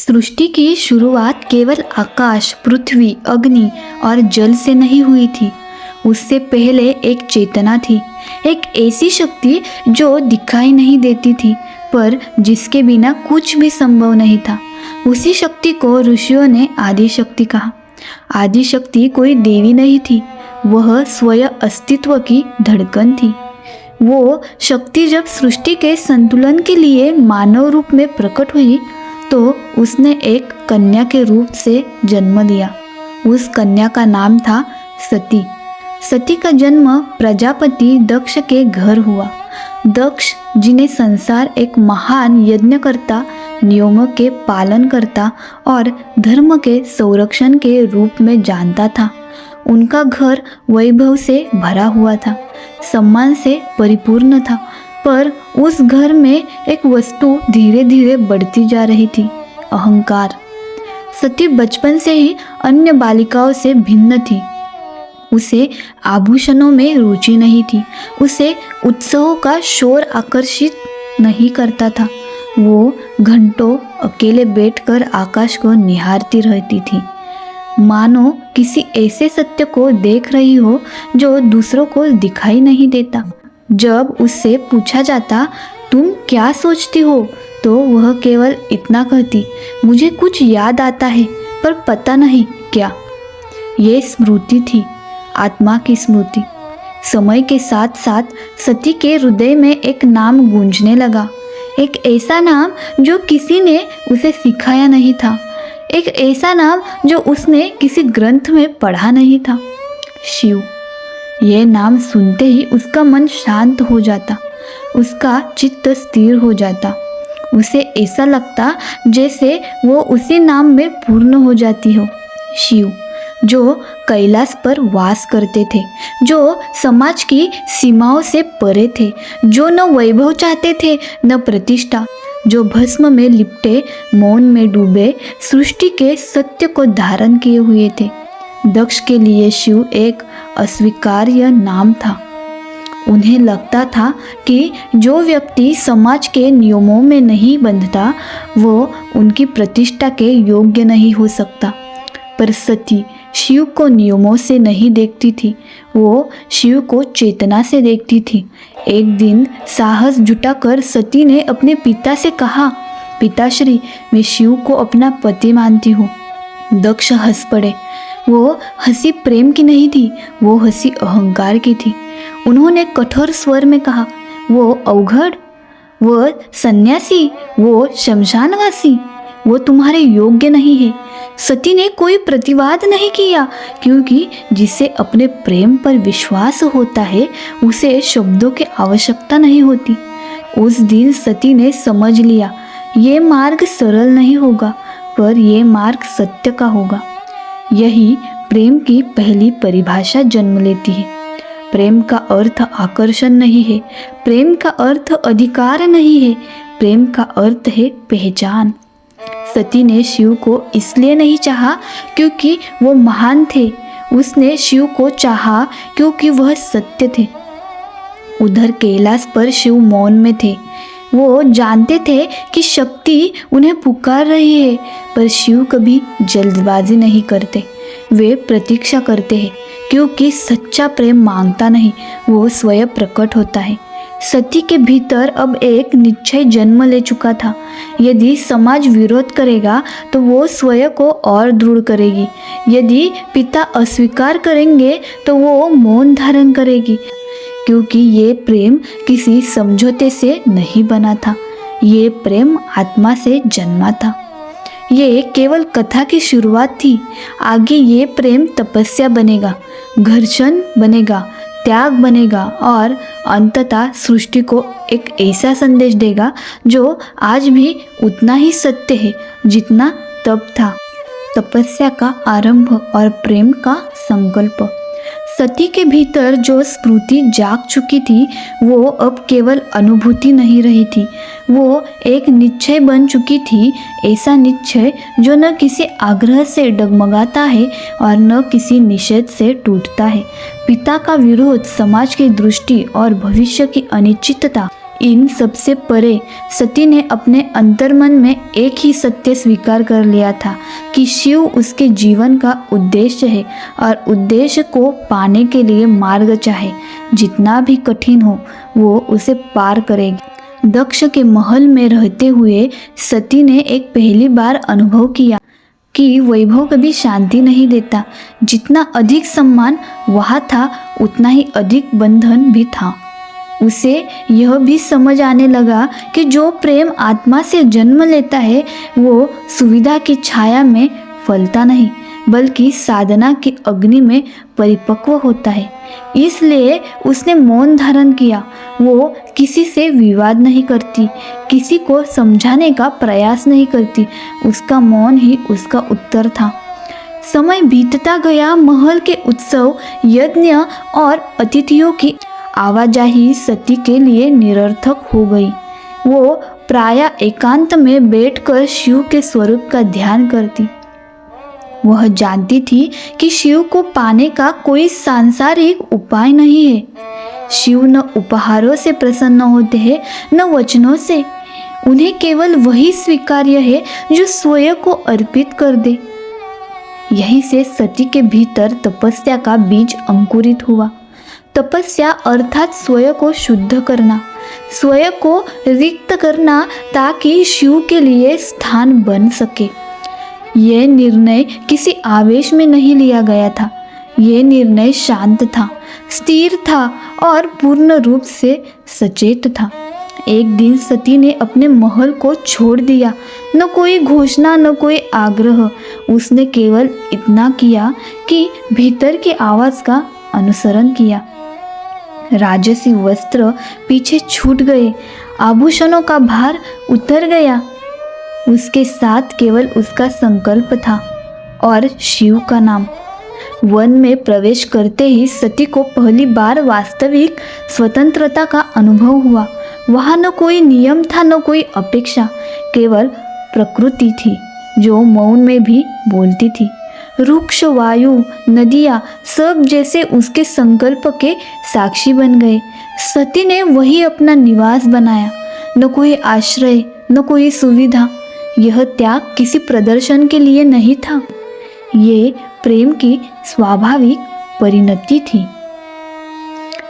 सृष्टि की शुरुआत केवल आकाश, पृथ्वी, अग्नि और जल से नहीं हुई थी। उससे पहले एक चेतना थी, एक ऐसी शक्ति जो दिखाई नहीं देती थी, पर जिसके बिना कुछ भी संभव नहीं था। उसी शक्ति को ऋषियों ने आदि शक्ति कहा। आदि शक्ति कोई देवी नहीं थी, वह स्वयं अस्तित्व की धड़कन थी। वो शक्ति जब सृष्टि के संतुलन के लिए मानव रूप में प्रकट हुई तो उसने एक कन्या के रूप से जन्म लिया। उस कन्या का नाम था सती। सती का जन्म प्रजापति दक्ष के घर हुआ। दक्ष, जिन्हें संसार एक महान यज्ञकर्ता, नियमों के पालन करता और धर्म के संरक्षण के रूप में जानता था, उनका घर वैभव से भरा हुआ था, सम्मान से परिपूर्ण था। पर उस घर में एक वस्तु धीरे धीरे बढ़ती जा रही थी, अहंकार। सती बचपन से ही अन्य बालिकाओं से भिन्न थी। उसे आभूषणों में रुचि नहीं थी, उसे उत्सवों का शोर आकर्षित नहीं करता था। वो घंटों अकेले बैठकर आकाश को निहारती रहती थी, मानो किसी ऐसे सत्य को देख रही हो जो दूसरों को दिखाई नहीं देता। जब उससे पूछा जाता, तुम क्या सोचती हो, तो वह केवल इतना कहती, मुझे कुछ याद आता है पर पता नहीं क्या। ये स्मृति थी, आत्मा की स्मृति। समय के साथ साथ सती के हृदय में एक नाम गूंजने लगा, एक ऐसा नाम जो किसी ने उसे सिखाया नहीं था, एक ऐसा नाम जो उसने किसी ग्रंथ में पढ़ा नहीं था, शिव। यह नाम सुनते ही उसका मन शांत हो जाता, उसका चित्त स्थिर हो जाता। उसे ऐसा लगता जैसे वो उसी नाम में पूर्ण हो जाती हो। शिव, जो कैलाश पर वास करते थे, जो समाज की सीमाओं से परे थे, जो न वैभव चाहते थे न प्रतिष्ठा, जो भस्म में लिपटे, मौन में डूबे, सृष्टि के सत्य को धारण किए हुए थे। दक्ष के लिए शिव एक अस्वीकार्य नाम था। उन्हें लगता था कि जो व्यक्ति समाज के नियमों में नहीं बंधता वो उनकी प्रतिष्ठा के योग्य नहीं हो सकता। पर सती शिव को नियमों से नहीं देखती थी, वो शिव को चेतना से देखती थी। एक दिन साहस जुटाकर सती ने अपने पिता से कहा, पिताश्री, मैं शिव को अपना पति मानती हूँ। दक्ष हंस पड़े। वो हंसी प्रेम की नहीं थी, वो हंसी अहंकार की थी। उन्होंने कठोर स्वर में कहा, वो अवघड़, वो सन्यासी, वो शमशानवासी, वो तुम्हारे योग्य नहीं है। सती ने कोई प्रतिवाद नहीं किया, क्योंकि जिसे अपने प्रेम पर विश्वास होता है उसे शब्दों की आवश्यकता नहीं होती। उस दिन सती ने समझ लिया, ये मार्ग सरल नहीं होगा, पर यह मार्ग सत्य का होगा। यही प्रेम की पहली परिभाषा जन्म लेती है। प्रेम का अर्थ आकर्षण नहीं है, प्रेम का अर्थ अधिकार नहीं है, प्रेम का अर्थ है पहचान। सती ने शिव को इसलिए नहीं चाहा क्योंकि वो महान थे, उसने शिव को चाहा क्योंकि वह सत्य थे। उधर कैलाश पर शिव मौन में थे। वो जानते थे कि शक्ति उन्हें पुकार रही है, पर शिव कभी जल्दबाजी नहीं करते। वे प्रतीक्षा करते हैं, क्योंकि सच्चा प्रेम मांगता नहीं, वो स्वयं प्रकट होता है। सती के भीतर अब एक निश्चय जन्म ले चुका था। यदि समाज विरोध करेगा तो वो स्वयं को और दृढ़ करेगी। यदि पिता अस्वीकार करेंगे तो वो मौन धारण करेगी, क्योंकि ये प्रेम किसी समझौते से नहीं बना था, ये प्रेम आत्मा से जन्मा था। ये केवल कथा की शुरुआत थी। आगे ये प्रेम तपस्या बनेगा, घर्षण बनेगा, त्याग बनेगा और अंततः सृष्टि को एक ऐसा संदेश देगा जो आज भी उतना ही सत्य है जितना तब था। तपस्या का आरंभ और प्रेम का संकल्प। सती के भीतर जो स्मृति जाग चुकी थी वो अब केवल अनुभूति नहीं रही थी, वो एक निश्चय बन चुकी थी। ऐसा निश्चय जो न किसी आग्रह से डगमगाता है और न किसी निषेध से टूटता है। पिता का विरोध, समाज की दृष्टि और भविष्य की अनिश्चितता, इन सबसे परे सती ने अपने अंतर्मन में एक ही सत्य स्वीकार कर लिया था कि शिव उसके जीवन का उद्देश्य है और उद्देश्य को पाने के लिए मार्ग चाहे जितना भी कठिन हो वो उसे पार करेगी। दक्ष के महल में रहते हुए सती ने एक पहली बार अनुभव किया कि वैभव कभी शांति नहीं देता। जितना अधिक सम्मान वहाँ था उतना ही अधिक बंधन भी था। उसे यह भी समझ आने लगा कि जो प्रेम आत्मा से जन्म लेता है वो सुविधा की छाया में फलता नहीं बल्कि साधना की अग्नि में परिपक्व होता है। इसलिए उसने मौन धारण किया। वो किसी से विवाद नहीं करती, किसी को समझाने का प्रयास नहीं करती। उसका मौन ही उसका उत्तर था। समय बीतता गया। महल के उत्सव, यज्ञ और अतिथियों की आवाजाही सती के लिए निरर्थक हो गई। वो प्रायः एकांत में बैठकर शिव के स्वरूप का ध्यान करती। वह जानती थी कि शिव को पाने का कोई सांसारिक उपाय नहीं है। शिव न उपहारों से प्रसन्न होते हैं न वचनों से। उन्हें केवल वही स्वीकार्य है जो स्वयं को अर्पित कर दे। यहीं से सती के भीतर तपस्या का बीज अंकुरित हुआ। तपस्या अर्थात स्वयं को शुद्ध करना, स्वयं को रिक्त करना ताकि शिव के लिए स्थान बन सके। यह निर्णय किसी आवेश में नहीं लिया गया था। यह निर्णय शांत था, स्थिर था और पूर्ण रूप से सचेत था। एक दिन सती ने अपने महल को छोड़ दिया। न कोई घोषणा, न कोई आग्रह। उसने केवल इतना किया कि भीतर की आवाज़ का अनुसरण किया। राजसी वस्त्र पीछे छूट गए, आभूषणों का भार उतर गया। उसके साथ केवल उसका संकल्प था और शिव का नाम। वन में प्रवेश करते ही सती को पहली बार वास्तविक स्वतंत्रता का अनुभव हुआ। वहाँ न कोई नियम था, न कोई अपेक्षा, केवल प्रकृति थी जो मौन में भी बोलती थी। रुक्ष, वायु, नदियाँ सब जैसे उसके संकल्प के साक्षी बन गए। सती ने वही अपना निवास बनाया। न कोई आश्रय, न कोई सुविधा। यह त्याग किसी प्रदर्शन के लिए नहीं था। ये प्रेम की स्वाभाविक परिणति थी।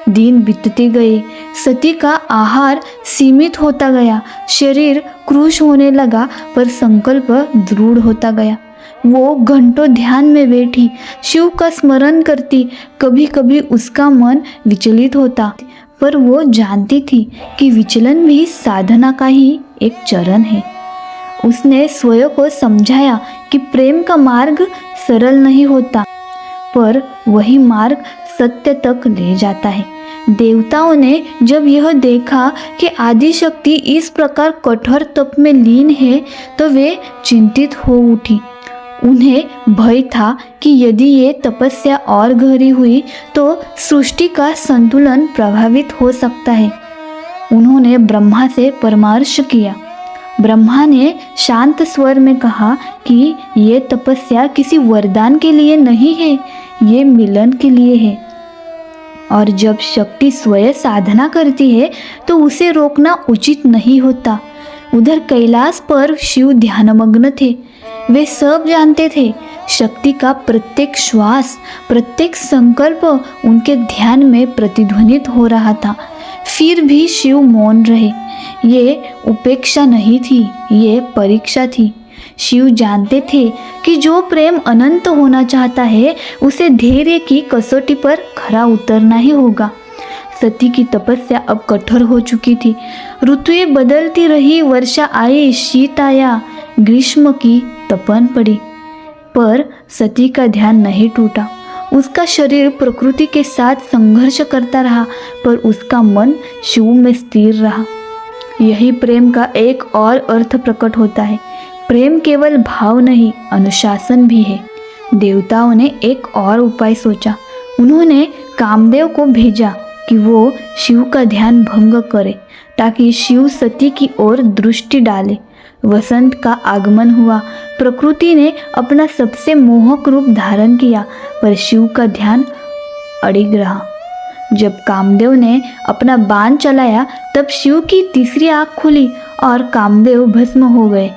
दिन बीतते गए। सती का आहार सीमित होता गया। शरीर क्रूश होने लगा पर संकल्प दृढ़ होता गया। वो घंटों ध्यान में बैठी, शिव का स्मरण करती। कभी कभी उसका मन विचलित होता, पर वो जानती थी कि विचलन भी साधना का ही एक चरण है। उसने स्वयं को समझाया कि प्रेम का मार्ग सरल नहीं होता, पर वही मार्ग सत्य तक ले जाता है। देवताओं ने जब यह देखा कि आदिशक्ति इस प्रकार कठोर तप में लीन है तो वे चिंतित हो उठी। उन्हें भय था कि यदि ये तपस्या और गहरी हुई तो सृष्टि का संतुलन प्रभावित हो सकता है। उन्होंने ब्रह्मा से परामर्श किया। ब्रह्मा ने शांत स्वर में कहा कि ये तपस्या किसी वरदान के लिए नहीं है, ये मिलन के लिए है। और जब शक्ति स्वयं साधना करती है तो उसे रोकना उचित नहीं होता। उधर कैलाश पर शिव ध्यानमग्न थे। वे सब जानते थे शक्ति का प्रत्येक श्वास, प्रत्येक संकल्प उनके ध्यान में प्रतिध्वनित हो रहा था। फिर भी शिव मौन रहे। ये उपेक्षा नहीं थी, ये परीक्षा थी। शिव जानते थे कि जो प्रेम अनंत होना चाहता है उसे धैर्य की कसौटी पर खरा उतरना ही होगा। सती की तपस्या अब कठोर हो चुकी थी। ऋतुएं बदलती रही, वर्षा आई, शीत आया, ग्रीष्म की तपन पड़ी, पर सती का ध्यान नहीं टूटा। उसका शरीर प्रकृति के साथ संघर्ष करता रहा, पर उसका मन शिव में स्थिर रहा। यही प्रेम का एक और अर्थ प्रकट होता है। प्रेम केवल भाव नहीं, अनुशासन भी है। देवताओं ने एक और उपाय सोचा। उन्होंने कामदेव को भेजा कि वो शिव का ध्यान भंग करे ताकि शिव सती की ओर दृष्टि डाले। वसंत का आगमन हुआ। प्रकृति ने अपना सबसे मोहक रूप धारण किया, पर शिव का ध्यान अडिग रहा। जब कामदेव ने अपना बाण चलाया तब शिव की तीसरी आँख खुली और कामदेव भस्म हो गए।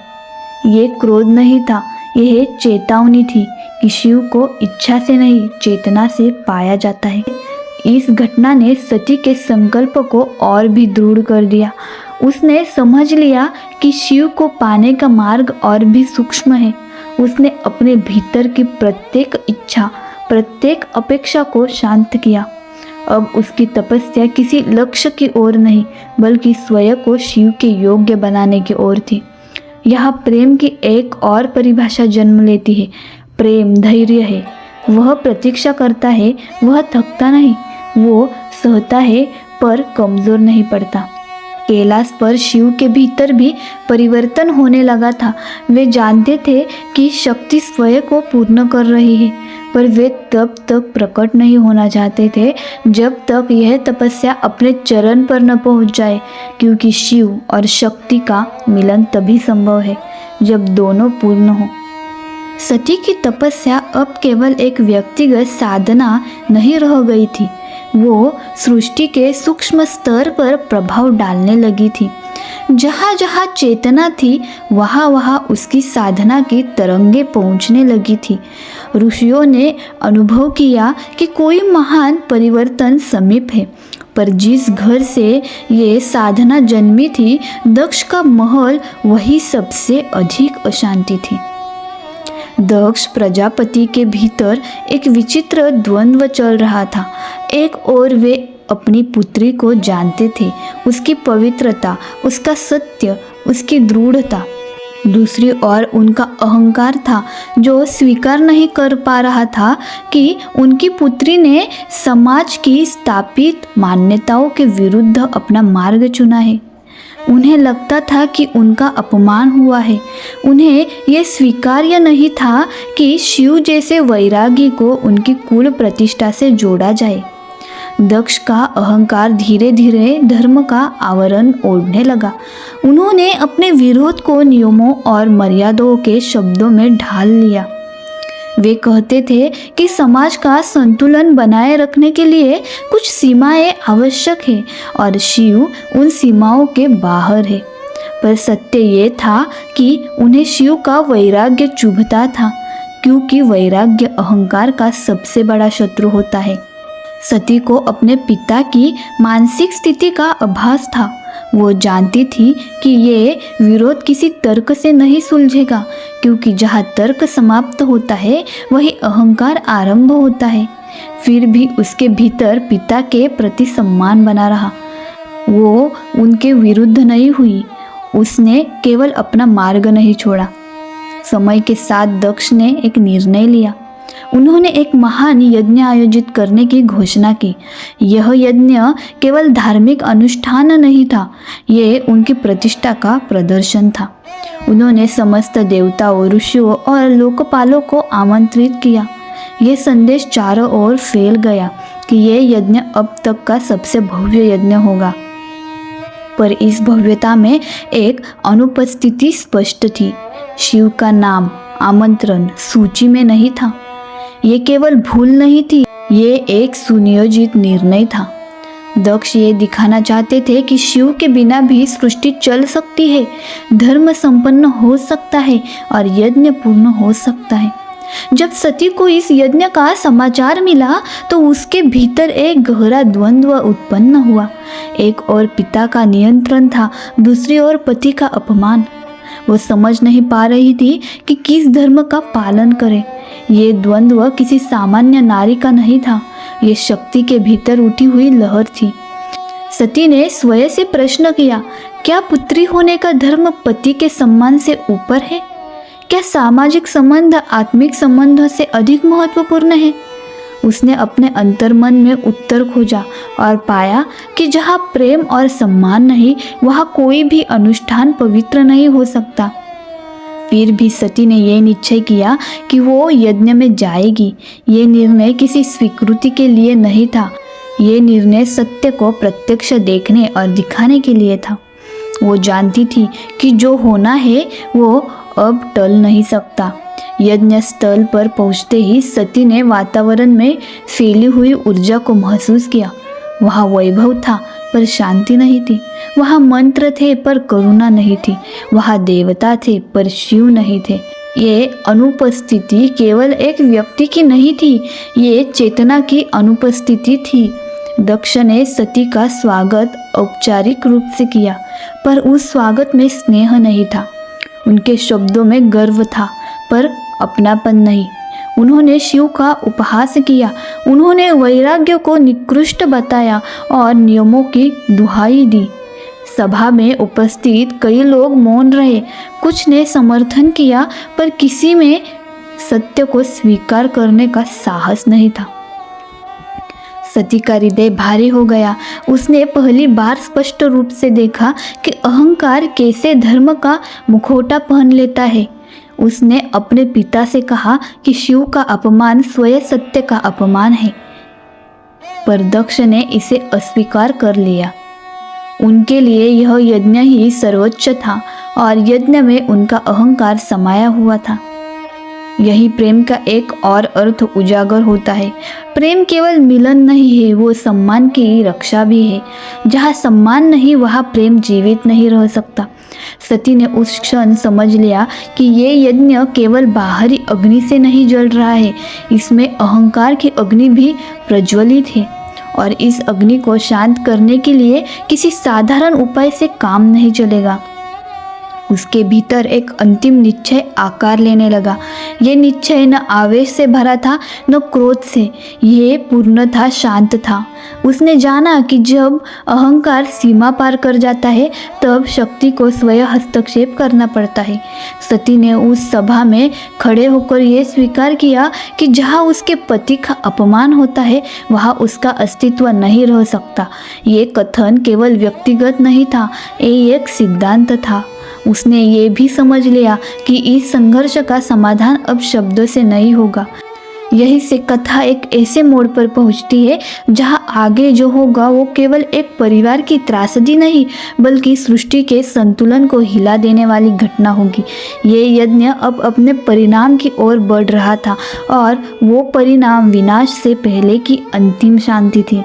ये क्रोध नहीं था, यह चेतावनी थी कि शिव को इच्छा से नहीं चेतना से पाया जाता है। इस घटना ने सती के संकल्प को और भी दृढ़ कर दिया। उसने समझ लिया कि शिव को पाने का मार्ग और भी सूक्ष्म है। उसने अपने भीतर की प्रत्येक इच्छा, प्रत्येक अपेक्षा को शांत किया। अब उसकी तपस्या किसी लक्ष्य की ओर नहीं बल्कि स्वयं को शिव के योग्य बनाने की ओर थी। यहाँ प्रेम की एक और परिभाषा जन्म लेती है। प्रेम धैर्य है, वह प्रतीक्षा करता है, वह थकता नहीं, वो सहता है पर कमजोर नहीं पड़ता। कैलाश पर शिव के भीतर भी परिवर्तन होने लगा था। वे जानते थे कि शक्ति स्वयं को पूर्ण कर रही है, पर वे तब तक प्रकट नहीं होना चाहते थे जब तक यह तपस्या अपने चरण पर न पहुंच जाए, क्योंकि शिव और शक्ति का मिलन तभी संभव है जब दोनों पूर्ण हो। सती की तपस्या अब केवल एक व्यक्तिगत साधना नहीं रह गई थी, वो सृष्टि के सूक्ष्म स्तर पर प्रभाव डालने लगी थी। जहाँ जहाँ चेतना थी वहाँ वहाँ उसकी साधना की तरंगे पहुँचने लगी थी। ऋषियों ने अनुभव किया कि कोई महान परिवर्तन समीप है, पर जिस घर से ये साधना जन्मी थी, दक्ष का महल, वही सबसे अधिक अशांति थी। दक्ष प्रजापति के भीतर एक विचित्र द्वंद्व चल रहा था। एक ओर वे अपनी पुत्री को जानते थे, उसकी पवित्रता, उसका सत्य, उसकी दृढ़ता। दूसरी ओर उनका अहंकार था जो स्वीकार नहीं कर पा रहा था कि उनकी पुत्री ने समाज की स्थापित मान्यताओं के विरुद्ध अपना मार्ग चुना है। उन्हें लगता था कि उनका अपमान हुआ है। उन्हें यह स्वीकार्य नहीं था कि शिव जैसे वैरागी को उनकी कुल प्रतिष्ठा से जोड़ा जाए। दक्ष का अहंकार धीरे धीरे धर्म का आवरण ओढ़ने लगा। उन्होंने अपने विरोध को नियमों और मर्यादाओं के शब्दों में ढाल लिया। वे कहते थे कि समाज का संतुलन बनाए रखने के लिए कुछ सीमाएं आवश्यक है और शिव उन सीमाओं के बाहर है। पर सत्य ये था कि उन्हें शिव का वैराग्य चुभता था, क्योंकि वैराग्य अहंकार का सबसे बड़ा शत्रु होता है। सती को अपने पिता की मानसिक स्थिति का आभास था। वो जानती थी कि ये विरोध किसी तर्क से नहीं सुलझेगा, क्योंकि जहाँ तर्क समाप्त होता है वही अहंकार आरंभ होता है। फिर भी उसके भीतर पिता के प्रति सम्मान बना रहा। वो उनके विरुद्ध नहीं हुई, उसने केवल अपना मार्ग नहीं छोड़ा। समय के साथ दक्ष ने एक निर्णय लिया। उन्होंने एक महान यज्ञ आयोजित करने की घोषणा की। यह यज्ञ केवल धार्मिक अनुष्ठान नहीं था, ये उनकी प्रतिष्ठा का प्रदर्शन था। उन्होंने समस्त देवताओं, ऋषियों और लोकपालों को आमंत्रित किया। ये संदेश चारों ओर फैल गया कि यह यज्ञ अब तक का सबसे भव्य यज्ञ होगा। पर इस भव्यता में एक अनुपस्थिति स्पष्ट थी। शिव का नाम आमंत्रण सूची में नहीं था। ये केवल भूल नहीं थी, ये एक सुनियोजित निर्णय था। दक्ष ये दिखाना चाहते थे कि शिव के बिना भी सृष्टि चल सकती है, धर्म संपन्न हो सकता है और यज्ञ पूर्ण हो सकता है। जब सती को इस यज्ञ का समाचार मिला तो उसके भीतर एक गहरा द्वंद्व उत्पन्न हुआ। एक ओर पिता का नियंत्रण था, दूसरी ओर पति का अपमान। वो समझ नहीं पा रही थी कि किस धर्म का पालन करे। ये द्वंद्व किसी सामान्य नारी का नहीं था, ये शक्ति के भीतर उठी हुई लहर थी। सती ने स्वयं से प्रश्न किया, क्या पुत्री होने का धर्म पति के सम्मान से ऊपर है? क्या सामाजिक संबंध आत्मिक संबंधों से अधिक महत्वपूर्ण है? उसने अपने अंतर्मन में उत्तर खोजा और पाया कि जहाँ प्रेम और सम्मान नहीं, वहाँ कोई भी अनुष्ठान पवित्र नहीं हो सकता। फिर भी सती ने यह निश्चय किया कि वो यज्ञ में जाएगी। ये निर्णय किसी स्वीकृति के लिए नहीं था, ये निर्णय सत्य को प्रत्यक्ष देखने और दिखाने के लिए था। वो जानती थी कि जो होना है वो अब टल नहीं सकता। यज्ञ स्थल पर पहुंचते ही सती ने वातावरण में फैली हुई ऊर्जा को महसूस किया। वहाँ वैभव था पर शांति नहीं थी, वहाँ मंत्र थे पर करुणा नहीं थी, वहाँ देवता थे पर शिव नहीं थे। ये अनुपस्थिति केवल एक व्यक्ति की नहीं थी, ये चेतना की अनुपस्थिति थी। दक्ष ने सती का स्वागत औपचारिक रूप से किया, पर उस स्वागत में स्नेह नहीं था। उनके शब्दों में गर्व था पर अपनापन नहीं। उन्होंने शिव का उपहास किया, उन्होंने वैराग्य को निकृष्ट बताया और नियमों की दुहाई दी। सभा में उपस्थित कई लोग मौन रहे, कुछ ने समर्थन किया पर किसी में सत्य को स्वीकार करने का साहस नहीं था। सती का हृदय भारी हो गया। उसने पहली बार स्पष्ट रूप से देखा कि अहंकार कैसे धर्म का मुखौटा पहन लेता है। उसने अपने पिता से कहा कि शिव का अपमान स्वयं सत्य का अपमान है, पर दक्ष ने इसे अस्वीकार कर लिया। उनके लिए यह यज्ञ ही सर्वोच्च था और यज्ञ में उनका अहंकार समाया हुआ था। यही प्रेम का एक और अर्थ उजागर होता है। प्रेम केवल मिलन नहीं है, वो सम्मान की रक्षा भी है। जहाँ सम्मान नहीं वहाँ प्रेम जीवित नहीं रह सकता। सती ने उस क्षण समझ लिया कि ये यज्ञ केवल बाहरी अग्नि से नहीं जल रहा है, इसमें अहंकार की अग्नि भी प्रज्वलित है और इस अग्नि को शांत करने के लिए किसी साधारण उपाय से काम नहीं चलेगा। उसके भीतर एक अंतिम निश्चय आकार लेने लगा। ये निश्चय न आवेश से भरा था न क्रोध से, ये पूर्णतः शांत था। उसने जाना कि जब अहंकार सीमा पार कर जाता है तब शक्ति को स्वयं हस्तक्षेप करना पड़ता है। सती ने उस सभा में खड़े होकर ये स्वीकार किया कि जहाँ उसके पति का अपमान होता है वहाँ उसका अस्तित्व नहीं रह सकता। ये कथन केवल व्यक्तिगत नहीं था, ये एक सिद्धांत था। उसने ये भी समझ लिया कि इस संघर्ष का समाधान अब शब्दों से नहीं होगा। यही से कथा एक ऐसे मोड़ पर पहुंचती है जहां आगे जो होगा वो केवल एक परिवार की त्रासदी नहीं बल्कि सृष्टि के संतुलन को हिला देने वाली घटना होगी। ये यज्ञ अब अपने परिणाम की ओर बढ़ रहा था और वो परिणाम विनाश से पहले की अंतिम शांति थी।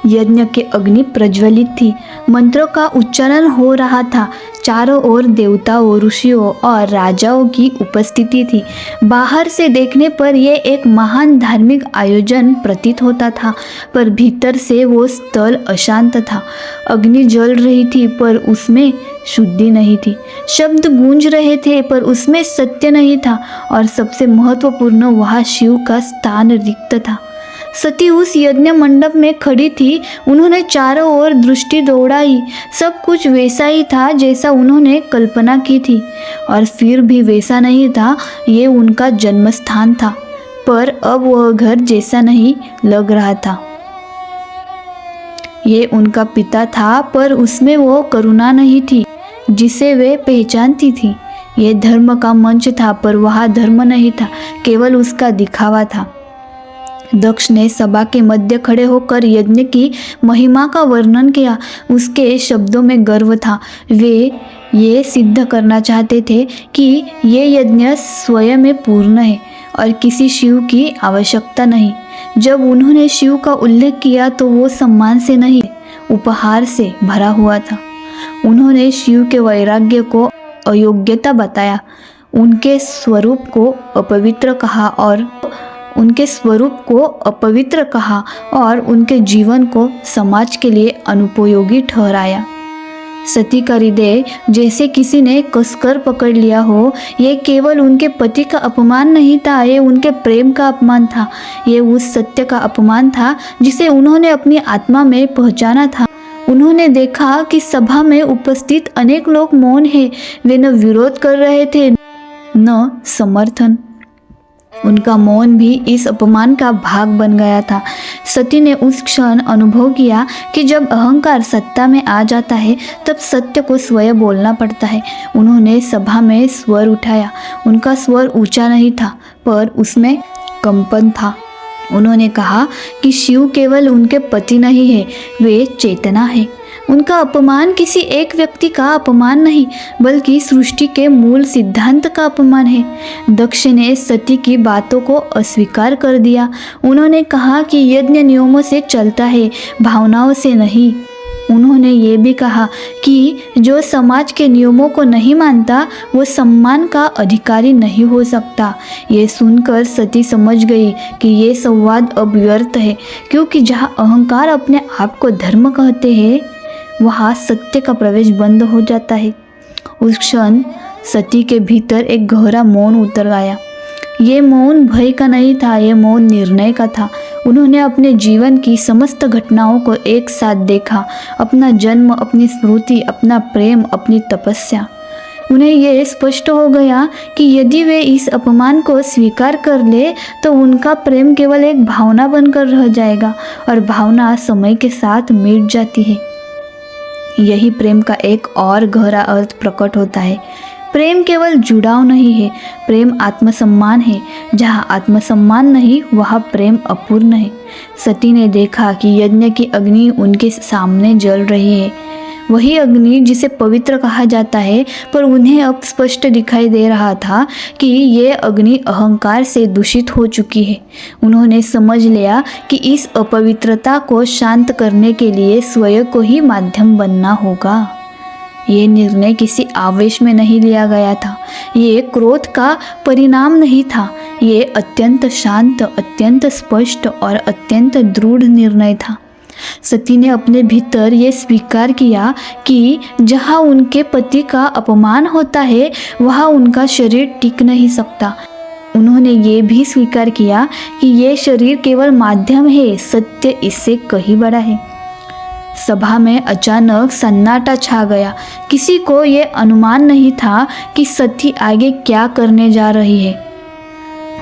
यज्ञ के अग्नि प्रज्वलित थी, मंत्रों का उच्चारण हो रहा था। चारों ओर देवताओं, ऋषियों और राजाओं की उपस्थिति थी। बाहर से देखने पर यह एक महान धार्मिक आयोजन प्रतीत होता था, पर भीतर से वो स्थल अशांत था। अग्नि जल रही थी पर उसमें शुद्धि नहीं थी। शब्द गूंज रहे थे पर उसमें सत्य नहीं था और सबसे महत्वपूर्ण वहाँ शिव का स्थान रिक्त था। सती उस यज्ञ मंडप में खड़ी थी। उन्होंने चारों ओर दृष्टि दौड़ाई। सब कुछ वैसा ही था जैसा उन्होंने कल्पना की थी और फिर भी वैसा नहीं था। ये उनका जन्म स्थान था, पर अब वह घर जैसा नहीं लग रहा था। ये उनका पिता था, पर उसमें वो करुणा नहीं थी जिसे वे पहचानती थी। ये धर्म का मंच था, पर वहाँ धर्म नहीं था, केवल उसका दिखावा था। दक्ष ने सभा के मध्य खड़े होकर यज्ञ की महिमा का वर्णन किया। उसके शब्दों में गर्व था। वे ये सिद्ध करना चाहते थे कि ये यज्ञ स्वयं में पूर्ण है और किसी शिव की आवश्यकता नहीं। जब उन्होंने शिव का उल्लेख किया तो वो सम्मान से नहीं, उपहार से भरा हुआ था। उन्होंने शिव के वैराग्य को अयोग्यता बताया, उनके स्वरूप को अपवित्र कहा और उनके जीवन को समाज के लिए अनुपयोगी ठहराया। सती का हृदय जैसे किसी ने कसकर पकड़ लिया हो। ये केवल उनके पति का अपमान नहीं था, ये उनके प्रेम का अपमान था। ये उस सत्य का अपमान था जिसे उन्होंने अपनी आत्मा में पहचाना था। उन्होंने देखा कि सभा में उपस्थित अनेक लोग मौन हैं। वे न विरोध कर रहे थे न समर्थन। उनका मौन भी इस अपमान का भाग बन गया था। सती ने उस क्षण अनुभव किया कि जब अहंकार सत्ता में आ जाता है तब सत्य को स्वयं बोलना पड़ता है। उन्होंने सभा में स्वर उठाया। उनका स्वर ऊंचा नहीं था, पर उसमें कंपन था। उन्होंने कहा कि शिव केवल उनके पति नहीं है, वे चेतना है। उनका अपमान किसी एक व्यक्ति का अपमान नहीं, बल्कि सृष्टि के मूल सिद्धांत का अपमान है। दक्ष ने सती की बातों को अस्वीकार कर दिया। उन्होंने कहा कि यज्ञ नियमों से चलता है, भावनाओं से नहीं। उन्होंने ये भी कहा कि जो समाज के नियमों को नहीं मानता वो सम्मान का अधिकारी नहीं हो सकता। ये सुनकर सती समझ गई कि ये संवाद अब व्यर्थ है, क्योंकि जहाँ अहंकार अपने आप को धर्म कहते हैं वहाँ सत्य का प्रवेश बंद हो जाता है। उस क्षण सती के भीतर एक गहरा मौन उतर आया। ये मौन भय का नहीं था, ये मौन निर्णय का था। उन्होंने अपने जीवन की समस्त घटनाओं को एक साथ देखा, अपना जन्म, अपनी स्मृति, अपना प्रेम, अपनी तपस्या। उन्हें यह स्पष्ट हो गया कि यदि वे इस अपमान को स्वीकार कर ले तो उनका प्रेम केवल एक भावना बनकर रह जाएगा, और भावना समय के साथ मिट जाती है। यही प्रेम का एक और गहरा अर्थ प्रकट होता है। प्रेम केवल जुड़ाव नहीं है, प्रेम आत्मसम्मान है। जहाँ आत्मसम्मान नहीं वहाँ प्रेम अपूर्ण है। सती ने देखा कि यज्ञ की अग्नि उनके सामने जल रही है, वही अग्नि जिसे पवित्र कहा जाता है, पर उन्हें अब स्पष्ट दिखाई दे रहा था कि ये अग्नि अहंकार से दूषित हो चुकी है। उन्होंने समझ लिया कि इस अपवित्रता को शांत करने के लिए स्वयं को ही माध्यम बनना होगा। ये निर्णय किसी आवेश में नहीं लिया गया था, ये क्रोध का परिणाम नहीं था, ये अत्यंत शांत, अत्यंत स्पष्ट और अत्यंत दृढ़ निर्णय था। सती ने अपने भीतर ये स्वीकार किया कि जहाँ उनके पति का अपमान होता है वहाँ उनका शरीर टिक नहीं सकता। उन्होंने ये भी स्वीकार किया कि ये शरीर केवल माध्यम है, सत्य इससे कहीं बड़ा है। सभा में अचानक सन्नाटा छा गया। किसी को ये अनुमान नहीं था कि सती आगे क्या करने जा रही है।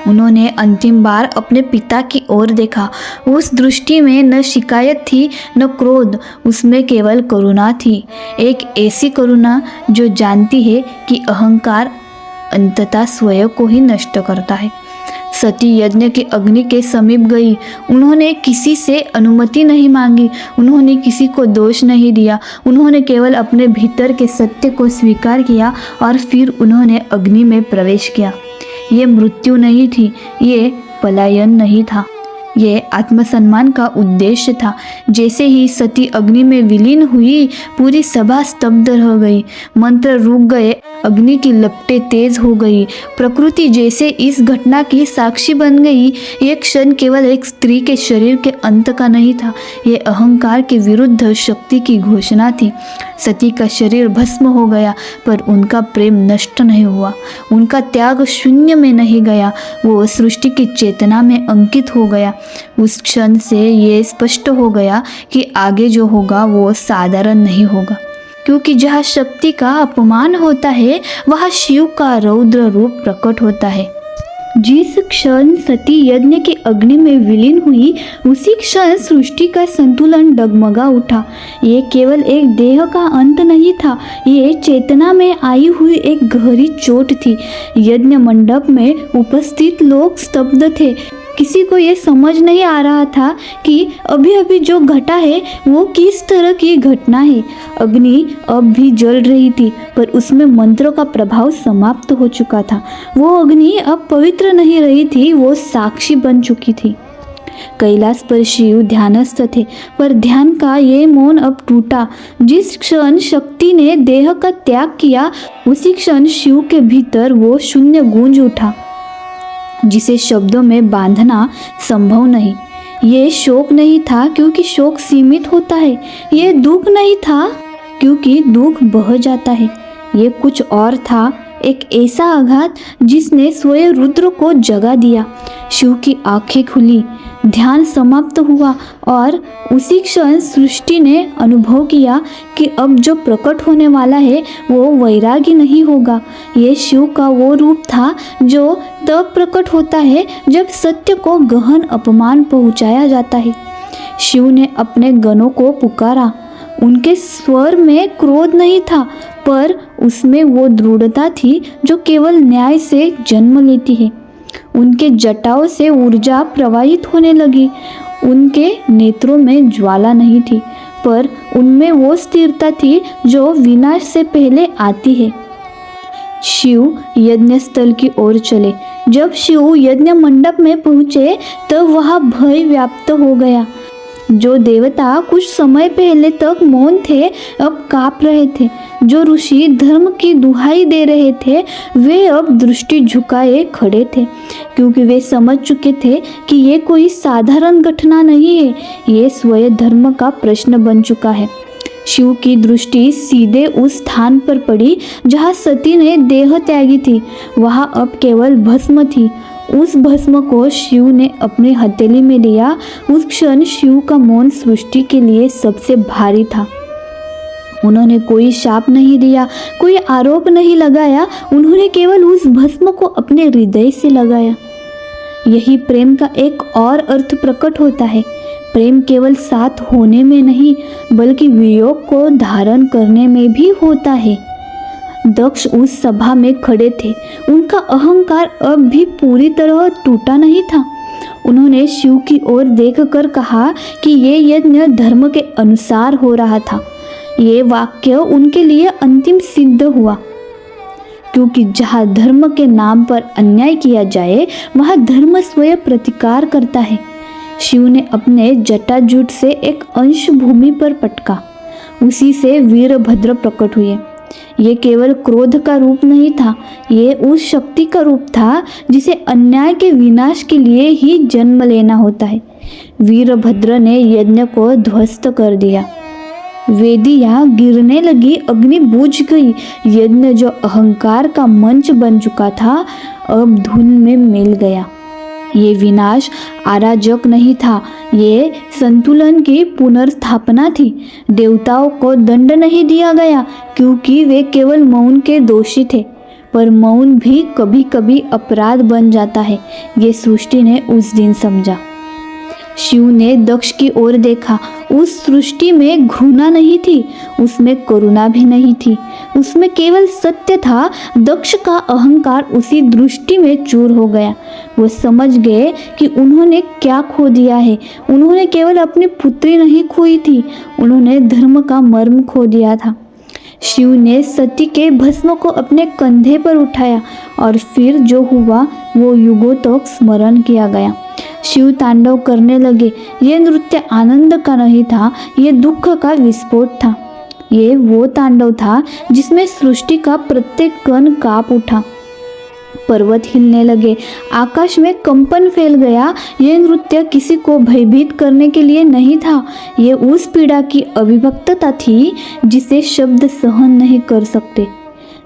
उन्होंने अंतिम बार अपने पिता की ओर देखा। उस दृष्टि में न शिकायत थी न क्रोध, उसमें केवल करुणा थी। एक ऐसी करुणा जो जानती है कि अहंकार अंततः स्वयं को ही नष्ट करता है। सती यज्ञ की अग्नि के समीप गई। उन्होंने किसी से अनुमति नहीं मांगी, उन्होंने किसी को दोष नहीं दिया। उन्होंने केवल अपने भीतर के सत्य को स्वीकार किया और फिर उन्होंने अग्नि में प्रवेश किया। ये मृत्यु नहीं थी, ये पलायन नहीं था, ये आत्मसम्मान का उद्देश्य था। जैसे ही सती अग्नि में विलीन हुई, पूरी सभा स्तब्ध रह गई। मंत्र रुक गए, अग्नि की लपटें तेज हो गई। प्रकृति जैसे इस घटना की साक्षी बन गई। ये क्षण केवल एक स्त्री के शरीर के अंत का नहीं था, ये अहंकार के विरुद्ध शक्ति की घोषणा थी। सती का शरीर भस्म हो गया, पर उनका प्रेम नष्ट नहीं हुआ, उनका त्याग शून्य में नहीं गया, वो सृष्टि की चेतना में अंकित हो गया। उस क्षण से ये स्पष्ट हो गया कि आगे जो होगा वो साधारण नहीं होगा, क्योंकि जहाँ शक्ति का अपमान होता है वहाँ शिव का रौद्र रूप प्रकट होता है। जिस क्षण सती यज्ञ की अग्नि में विलीन हुई, उसी क्षण सृष्टि का संतुलन डगमगा उठा। ये केवल एक देह का अंत नहीं था, ये चेतना में आई हुई एक गहरी चोट थी। यज्ञ मंडप में उपस्थित लोग स्तब्ध थे। किसी को ये समझ नहीं आ रहा था कि अभी अभी जो घटा है वो किस तरह की घटना है। अग्नि अब भी जल रही थी, पर उसमें मंत्रों का प्रभाव समाप्त हो चुका था। वो अग्नि अब पवित्र नहीं रही थी, वो साक्षी बन चुकी थी। कैलाश पर शिव ध्यानस्थ थे, पर ध्यान का ये मौन अब टूटा। जिस क्षण शक्ति ने देह का त्याग किया, उसी क्षण शिव के भीतर वो शून्य गूंज उठा, जिसे शब्दों में बांधना संभव नहीं। ये शोक नहीं था क्योंकि शोक सीमित होता है, ये दुख नहीं था क्योंकि दुख बह जाता है। ये कुछ और था, एक ऐसा आघात जिसने स्वयं रुद्र को जगा दिया। शिव की आंखें खुली, ध्यान समाप्त हुआ और उसी क्षण सृष्टि ने अनुभव किया कि अब जो प्रकट होने वाला है वो वैरागी नहीं होगा। ये शिव का वो रूप था जो तब प्रकट होता है जब सत्य को गहन अपमान पहुंचाया जाता है। शिव ने अपने गणों को पुकारा। उनके स्वर में क्रोध नहीं था, पर उसमें वो दृढ़ता थी जो केवल न्याय से जन्म लेती है। उनके जटाओं से ऊर्जा प्रवाहित होने लगी। उनके नेत्रों में ज्वाला नहीं थी, पर उनमें वो स्थिरता थी जो विनाश से पहले आती है। शिव यज्ञ स्थल की ओर चले। जब शिव यज्ञ मंडप में पहुंचे तब वहां भय व्याप्त हो गया। जो देवता कुछ समय पहले तक मौन थे अब कांप रहे थे। जो ऋषि धर्म की दुहाई दे रहे थे वे अब दृष्टि झुकाए खड़े थे, क्योंकि वे समझ चुके थे कि ये कोई साधारण घटना नहीं है, ये स्वयं धर्म का प्रश्न बन चुका है। शिव की दृष्टि सीधे उस स्थान पर पड़ी जहाँ सती ने देह त्यागी थी। वहाँ अब केवल भस्म थी। उस भस्म को शिव ने अपनी हथेली में लिया। उस क्षण शिव का मौन सृष्टि के लिए सबसे भारी था। उन्होंने कोई शाप नहीं दिया, कोई आरोप नहीं लगाया, उन्होंने केवल उस भस्म को अपने हृदय से लगाया। यही प्रेम का एक और अर्थ प्रकट होता है। प्रेम केवल साथ होने में नहीं बल्कि वियोग को धारण करने में भी होता है। दक्ष उस सभा में खड़े थे। उनका अहंकार अब भी पूरी तरह टूटा नहीं था। उन्होंने शिव की ओर देखकर कहा कि ये यज्ञ धर्म के अनुसार हो रहा था। ये वाक्य उनके लिए अंतिम सिद्ध हुआ, क्योंकि जहाँ धर्म के नाम पर अन्याय किया जाए वहाँ धर्म स्वयं प्रतिकार करता है। शिव ने अपने जटाजूट से एक अंश भूमि पर पटका। उसी से वीरभद्र प्रकट हुए। ये केवल क्रोध का रूप नहीं था, ये उस शक्ति का रूप था जिसे अन्याय के विनाश के लिए ही जन्म लेना होता है। वीरभद्र ने यज्ञ को ध्वस्त कर दिया। वेदियां गिरने लगी, अग्नि बुझ गई। यज्ञ जो अहंकार का मंच बन चुका था अब धूल में मिल गया। ये विनाश अराजक नहीं था, ये संतुलन की पुनर्स्थापना थी। देवताओं को दंड नहीं दिया गया क्योंकि वे केवल मौन के दोषी थे, पर मौन भी कभी कभी अपराध बन जाता है। ये सृष्टि ने उस दिन समझा। शिव ने दक्ष की ओर देखा। उस सृष्टि में घृणा नहीं थी, उसमें करुणा भी नहीं थी, उसमें केवल सत्य था। दक्ष का अहंकार उसी दृष्टि में चूर हो गया। वो समझ गए कि उन्होंने क्या खो दिया है। उन्होंने केवल अपनी पुत्री नहीं खोई थी, उन्होंने धर्म का मर्म खो दिया था। शिव ने सती के भस्म को अपने कंधे पर उठाया और फिर जो हुआ वो युगों तक स्मरण किया गया। शिव तांडव करने लगे। ये नृत्य आनंद का नहीं था, ये दुख का विस्फोट था। ये वो तांडव था जिसमें सृष्टि का प्रत्येक कण कांप उठा। पर्वत हिलने लगे, आकाश में कंपन फैल गया। ये नृत्य किसी को भयभीत करने के लिए नहीं था, ये उस पीड़ा की अभिव्यक्तता थी जिसे शब्द सहन नहीं कर सकते।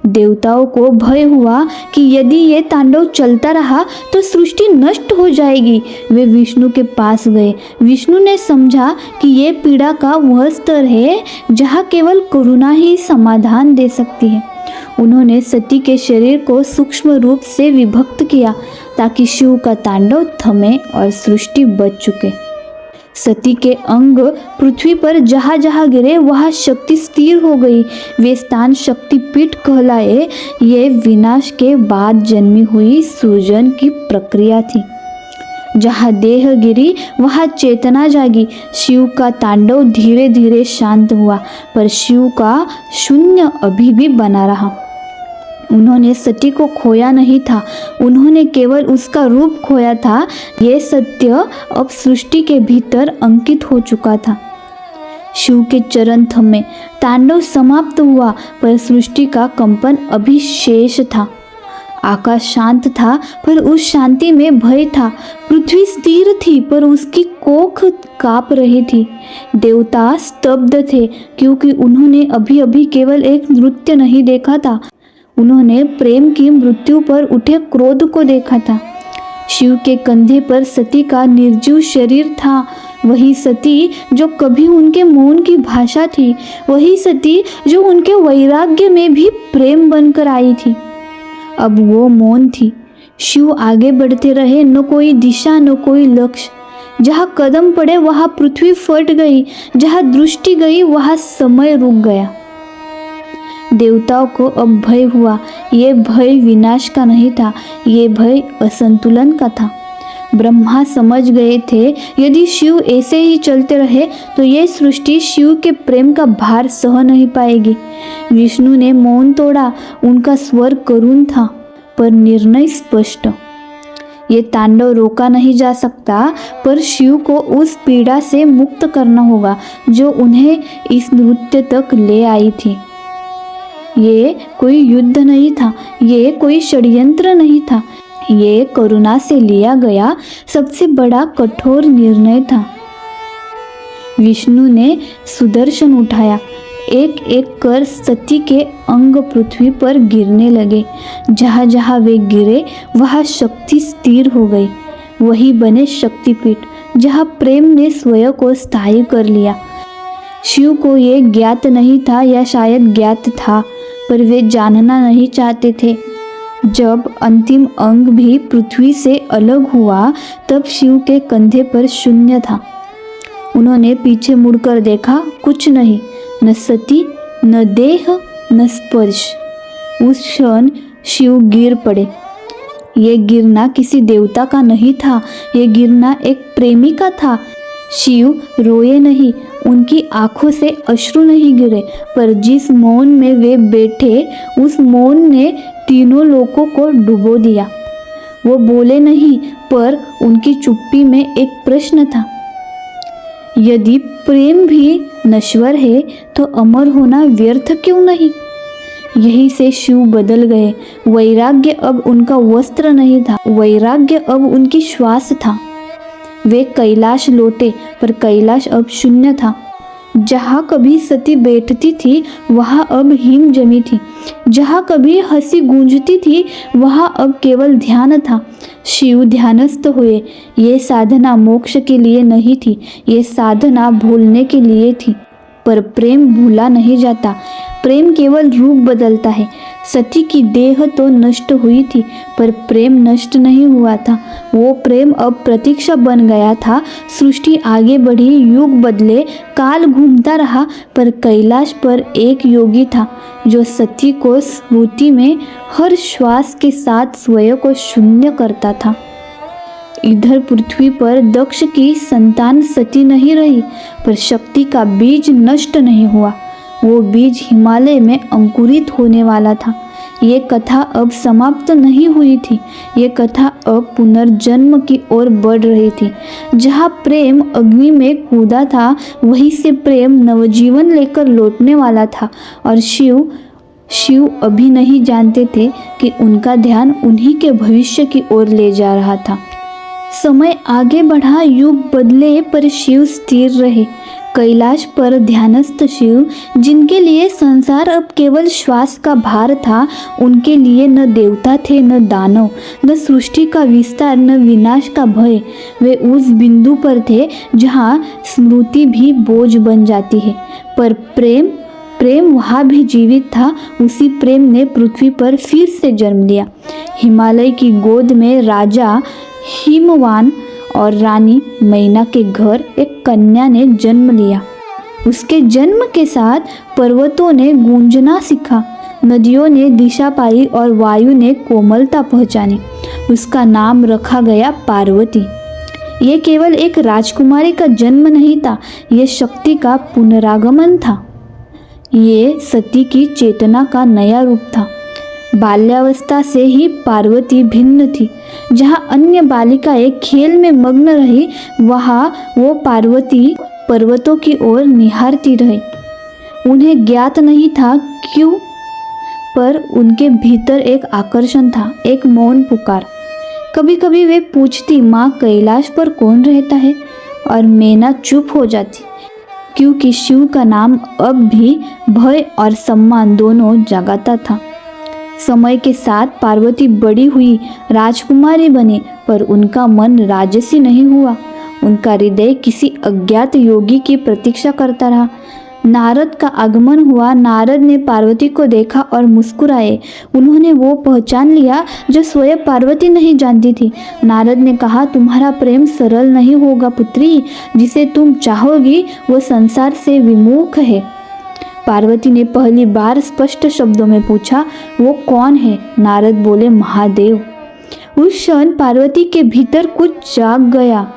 देवताओं को भय हुआ कि यदि ये तांडव चलता रहा तो सृष्टि नष्ट हो जाएगी। वे विष्णु के पास गए। विष्णु ने समझा कि ये पीड़ा का वह स्तर है जहाँ केवल करुणा ही समाधान दे सकती है। उन्होंने सती के शरीर को सूक्ष्म रूप से विभक्त किया ताकि शिव का तांडव थमे और सृष्टि बच चुके। सती के अंग पृथ्वी पर जहाँ जहाँ गिरे वहाँ शक्ति स्थिर हो गई। वे स्थान शक्तिपीठ कहलाए। ये विनाश के बाद जन्मी हुई सृजन की प्रक्रिया थी। जहाँ देह गिरी वहाँ चेतना जागी। शिव का तांडव धीरे धीरे शांत हुआ, पर शिव का शून्य अभी भी बना रहा। उन्होंने सती को खोया नहीं था, उन्होंने केवल उसका रूप खोया था। यह सत्य अब सृष्टि के भीतर अंकित हो चुका था। शिव के चरण थमे, तांडव समाप्त हुआ, पर सृष्टि का कंपन अभी शेष था। आकाश शांत था पर उस शांति में भय था। पृथ्वी स्थिर थी पर उसकी कोख कांप रही थी। देवता स्तब्ध थे क्योंकि उन्होंने अभी अभी केवल एक नृत्य नहीं देखा था, उन्होंने प्रेम की मृत्यु पर उठे क्रोध को देखा था। शिव के कंधे पर सती का निर्जीव शरीर था, वही सती जो कभी उनके मौन की भाषा थी, वही सती जो उनके वैराग्य में भी प्रेम बनकर आई थी। अब वो मौन थी। शिव आगे बढ़ते रहे, न कोई दिशा न कोई लक्ष्य। जहाँ कदम पड़े वहाँ पृथ्वी फट गई, जहाँ दृष्टि गई वहाँ समय रुक गया। देवताओं को अब भय हुआ। ये भय विनाश का नहीं था, ये भय असंतुलन का था। ब्रह्मा समझ गए थे यदि शिव ऐसे ही चलते रहे तो ये सृष्टि शिव के प्रेम का भार सह नहीं पाएगी। विष्णु ने मौन तोड़ा। उनका स्वर करुण था पर निर्णय स्पष्ट। ये तांडव रोका नहीं जा सकता, पर शिव को उस पीड़ा से मुक्त करना होगा जो उन्हें इस नृत्य तक ले आई थी। ये कोई युद्ध नहीं था, ये कोई षड्यंत्र नहीं था, ये करुणा से लिया गया सबसे बड़ा कठोर निर्णय था। विष्णु ने सुदर्शन उठाया। एक एक कर सती के अंग पृथ्वी पर गिरने लगे। जहाँ जहाँ वे गिरे वहाँ शक्ति स्थिर हो गई। वही बने शक्तिपीठ जहाँ प्रेम ने स्वयं को स्थायी कर लिया। शिव को ये ज्ञात नहीं था या शायद ज्ञात था, पर वे जानना नहीं चाहते थे। जब अंतिम अंग भी पृथ्वी से अलग हुआ तब शिव के कंधे पर शून्य था। उन्होंने पीछे मुड़कर देखा, कुछ नहीं, न सती, न देह, न स्पर्श। उस क्षण शिव गिर पड़े। ये गिरना किसी देवता का नहीं था, ये गिरना एक प्रेमी का था। शिव रोए नहीं, उनकी आंखों से अश्रु नहीं गिरे, पर जिस मौन में वे बैठे उस मौन ने तीनों लोगों को डुबो दिया। वो बोले नहीं, पर उनकी चुप्पी में एक प्रश्न था। यदि प्रेम भी नश्वर है तो अमर होना व्यर्थ क्यों नहीं? यहीं से शिव बदल गए। वैराग्य अब उनका वस्त्र नहीं था, वैराग्य अब उनकी श्वास था। वे कैलाश लौटे, पर कैलाश अब शून्य था। जहाँ कभी सती बैठती थी वहाँ अब हिम जमी थी। जहाँ कभी हंसी गूंजती थी वहाँ अब केवल ध्यान था। शिव ध्यानस्थ हुए। ये साधना मोक्ष के लिए नहीं थी, ये साधना भूलने के लिए थी। पर प्रेम भूला नहीं जाता, प्रेम केवल रूप बदलता है। सती की देह तो नष्ट हुई थी, पर प्रेम नष्ट नहीं हुआ था। वो प्रेम अब प्रतीक्षा बन गया था। सृष्टि आगे बढ़ी, युग बदले, काल घूमता रहा, पर कैलाश पर एक योगी था जो सती को स्मृति में हर श्वास के साथ स्वयं को शून्य करता था। इधर पृथ्वी पर दक्ष की संतान सती नहीं रही, पर शक्ति का बीज नष्ट नहीं हुआ। वो बीज हिमालय में अंकुरित होने वाला था। ये कथा अब समाप्त नहीं हुई थी, ये कथा अब पुनर्जन्म की ओर बढ़ रही थी। जहाँ प्रेम अग्नि में कूदा था वहीं से प्रेम नवजीवन लेकर लौटने वाला था। और शिव अभी नहीं जानते थे कि उनका ध्यान उन्हीं के भविष्य की ओर ले जा रहा था। समय आगे बढ़ा, युग बदले, पर शिव स्थिर रहे। कैलाश पर ध्यानस्थ शिव, जिनके लिए संसार अब केवल श्वास का भार था, उनके लिए न देवता थे, न दानव, न सृष्टि का विस्तार, न विनाश का भय। वे उस बिंदु पर थे जहाँ स्मृति भी बोझ बन जाती है, पर प्रेम वहाँ भी जीवित था। उसी प्रेम ने पृथ्वी पर फिर से जन्म लिया। हिमालय की गोद में राजा हिमवान और रानी मैना के घर एक कन्या ने जन्म लिया। उसके जन्म के साथ पर्वतों ने गूंजना सीखा, नदियों ने दिशा पाई और वायु ने कोमलता पहचानी। उसका नाम रखा गया पार्वती। ये केवल एक राजकुमारी का जन्म नहीं था, ये शक्ति का पुनरागमन था। ये सती की चेतना का नया रूप था। बाल्यावस्था से ही पार्वती भिन्न थी। जहाँ अन्य बालिकाएं खेल में मग्न रही, वहाँ वो पार्वती पर्वतों की ओर निहारती रही। उन्हें ज्ञात नहीं था क्यों, पर उनके भीतर एक आकर्षण था, एक मौन पुकार। कभी कभी वे पूछती, माँ कैलाश पर कौन रहता है? और मैना चुप हो जाती, क्योंकि शिव का नाम अब भी भय और सम्मान दोनों जगाता था। समय के साथ पार्वती बड़ी हुई, राजकुमारी बनी, पर उनका मन राजसी नहीं हुआ। उनका हृदय किसी अज्ञात योगी की प्रतीक्षा करता रहा। नारद का आगमन हुआ। नारद ने पार्वती को देखा और मुस्कुराए। उन्होंने वो पहचान लिया जो स्वयं पार्वती नहीं जानती थी। नारद ने कहा, तुम्हारा प्रेम सरल नहीं होगा पुत्री, जिसे तुम चाहोगी वो संसार से विमुख है। पार्वती ने पहली बार स्पष्ट शब्दों में पूछा, वो कौन है? नारद बोले, महादेव। उस क्षण पार्वती के भीतर कुछ जाग गया।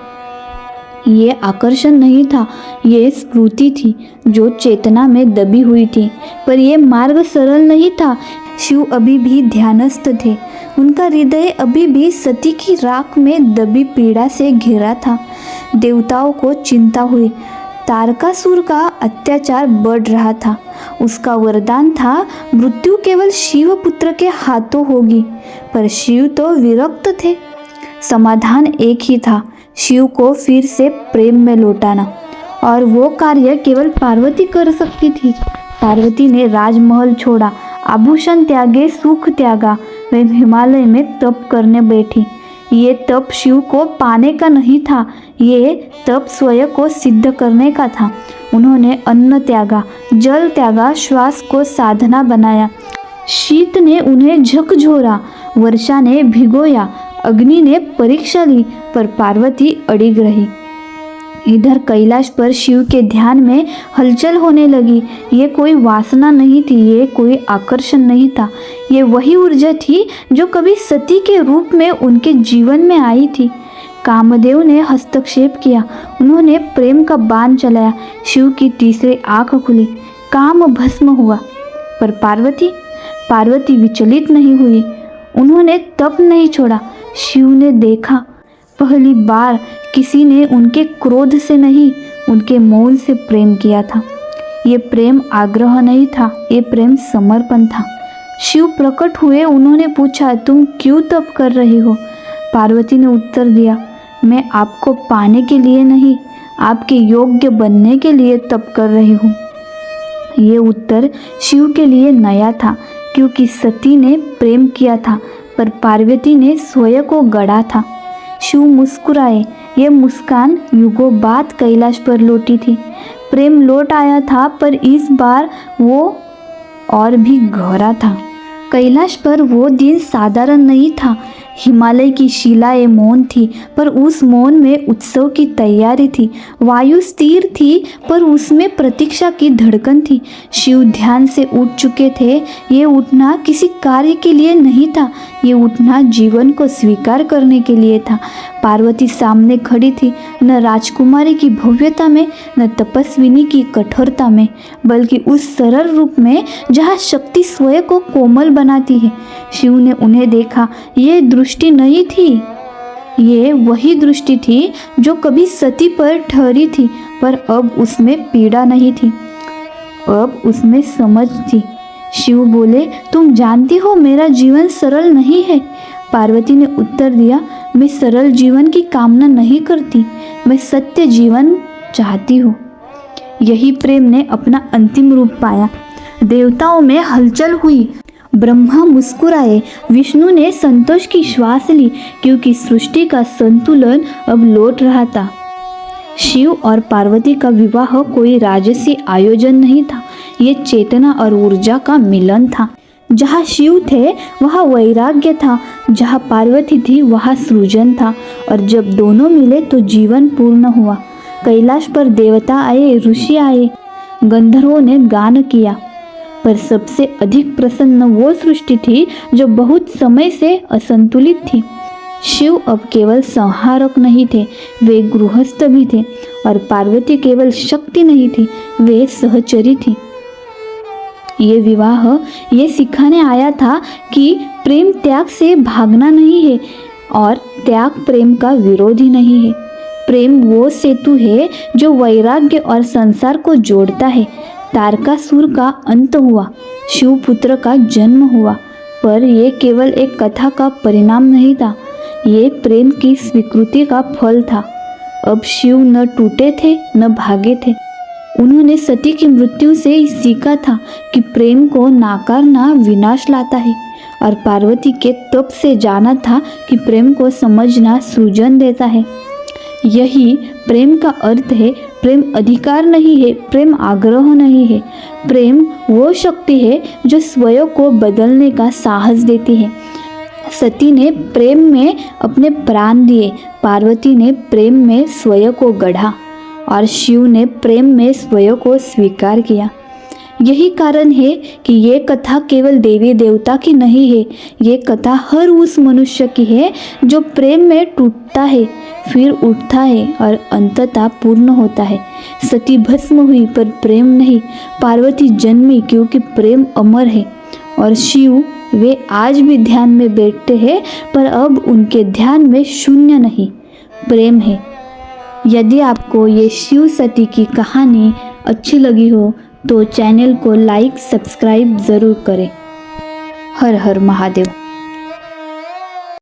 ये आकर्षण नहीं था, ये स्मृति थी जो चेतना में दबी हुई थी। पर यह मार्ग सरल नहीं था। शिव अभी भी ध्यानस्थ थे। उनका हृदय अभी भी सती की राख में दबी पीड़ा से घिरा था। देवताओं को चिंता हुई। तारकासुर का अत्याचार बढ़ रहा था। उसका वरदान था मृत्यु केवल शिव पुत्र के हाथों होगी। पर शिव तो विरक्त थे। समाधान एक ही था, शिव को फिर से प्रेम में लौटाना। और वो कार्य केवल पार्वती कर सकती थी। पार्वती ने राजमहल छोड़ा, आभूषण त्यागे, सुख त्यागा। वे हिमालय में तप करने बैठी। ये तप शिव को पाने का नहीं था, ये तप स्वयं को सिद्ध करने का था। उन्होंने अन्न त्यागा, जल त्यागा, श्वास को साधना बनाया। शीत ने उन्हें झकझोरा, वर्षा ने भिगोया, अग्नि ने परीक्षा ली, पर पार्वती अड़िग रही। इधर कैलाश पर शिव के ध्यान में हलचल होने लगी। ये कोई वासना नहीं थी, ये कोई आकर्षण नहीं था। ये वही ऊर्जा थी जो कभी सती के रूप में उनके जीवन में आई थी। कामदेव ने हस्तक्षेप किया। उन्होंने प्रेम का बाण चलाया। शिव की तीसरी आंख खुली, काम भस्म हुआ। पर पार्वती विचलित नहीं हुई। उन्होंने तप नहीं छोड़ा। शिव ने देखा, पहली बार किसी ने उनके क्रोध से नहीं, उनके मौन से प्रेम किया था। ये प्रेम आग्रह नहीं था, ये प्रेम समर्पण था। शिव प्रकट हुए। उन्होंने पूछा, तुम क्यों तप कर रही हो? पार्वती ने उत्तर दिया, मैं आपको पाने के लिए नहीं, आपके योग्य बनने के लिए तप कर रही हूँ। ये उत्तर शिव के लिए नया था, क्योंकि सती ने प्रेम किया था, पर पार्वती ने स्वयं को गढ़ा था। शिव मुस्कुराए। ये मुस्कान युगों बाद कैलाश पर लौटी थी। प्रेम लौट आया था, पर इस बार वो और भी गहरा था। कैलाश पर वो दिन साधारण नहीं था। हिमालय की शिलाएं मौन थी, पर उस मौन में उत्सव की तैयारी थी। वायु स्थिर थी, पर उसमें प्रतीक्षा की धड़कन थी। शिव ध्यान से उठ चुके थे। ये उठना किसी कार्य के लिए नहीं था, ये उठना जीवन को स्वीकार करने के लिए था। पार्वती सामने खड़ी थी, न राजकुमारी की भव्यता में, न तपस्विनी की कठोरता में, बल्कि उस सरल रूप में जहाँ शक्ति स्वयं को कोमल बनाती है। शिव ने उन्हें देखा। ये दृष्टि नहीं थी, ये वही दृष्टि थी जो कभी सती पर ठहरी थी, पर अब उसमें पीड़ा नहीं थी, अब उसमें समझ थी। शिव बोले, तुम जानती हो मेरा जीवन सरल नहीं है। पार्वती ने उत्तर दिया, मैं सरल जीवन की कामना नहीं करती, मैं सत्य जीवन चाहती हूँ। यही प्रेम ने अपना अंतिम रूप पाया। देवताओं में हलचल हुई। ब्रह्मा मुस्कुराए। विष्णु ने संतोष की श्वास ली, क्योंकि सृष्टि का संतुलन अब लौट रहा था। शिव और पार्वती का विवाह कोई राजसी आयोजन नहीं था, ये चेतना और ऊर्जा का मिलन था। जहाँ शिव थे वहाँ वैराग्य था, जहाँ पार्वती थी वहाँ सृजन था, और जब दोनों मिले तो जीवन पूर्ण हुआ। कैलाश पर देवता आए, ऋषि आए, गंधर्वों ने गान किया, पर सबसे अधिक प्रसन्न वो सृष्टि थी जो बहुत समय से असंतुलित थी। शिव अब केवल संहारक नहीं थे, वे गृहस्थ भी थे, और पार्वती केवल शक्ति नहीं थी, वे सहचरी थी। ये विवाह ये सिखाने आया था कि प्रेम त्याग से भागना नहीं है, और त्याग प्रेम का विरोधी नहीं है। प्रेम वो सेतु है जो वैराग्य और संसार को जोड़ता है। तारकासुर का अंत हुआ, शिवपुत्र का जन्म हुआ, पर यह केवल एक कथा का परिणाम नहीं था, ये प्रेम की स्वीकृति का फल था। अब शिव न टूटे थे न भागे थे। उन्होंने सती की मृत्यु से सीखा था कि प्रेम को नाकारना विनाश लाता है, और पार्वती के तप से जाना था कि प्रेम को समझना सृजन देता है। यही प्रेम का अर्थ है। प्रेम अधिकार नहीं है, प्रेम आग्रह नहीं है। प्रेम वो शक्ति है जो स्वयं को बदलने का साहस देती है। सती ने प्रेम में अपने प्राण दिए, पार्वती ने प्रेम में स्वयं को गढ़ा, और शिव ने प्रेम में स्वयं को स्वीकार किया। यही कारण है कि ये कथा केवल देवी देवता की नहीं है, ये कथा हर उस मनुष्य की है जो प्रेम में टूटता है, फिर उठता है और अंततः पूर्ण होता है। सती भस्म हुई पर प्रेम नहीं, पार्वती जन्मी क्योंकि प्रेम अमर है, और शिव वे आज भी ध्यान में बैठते हैं पर अब उनके ध्यान में शून्य नहीं, प्रेम है। यदि आपको ये शिव सती की कहानी अच्छी लगी हो तो चैनल को लाइक सब्सक्राइब ज़रूर करें। हर हर महादेव।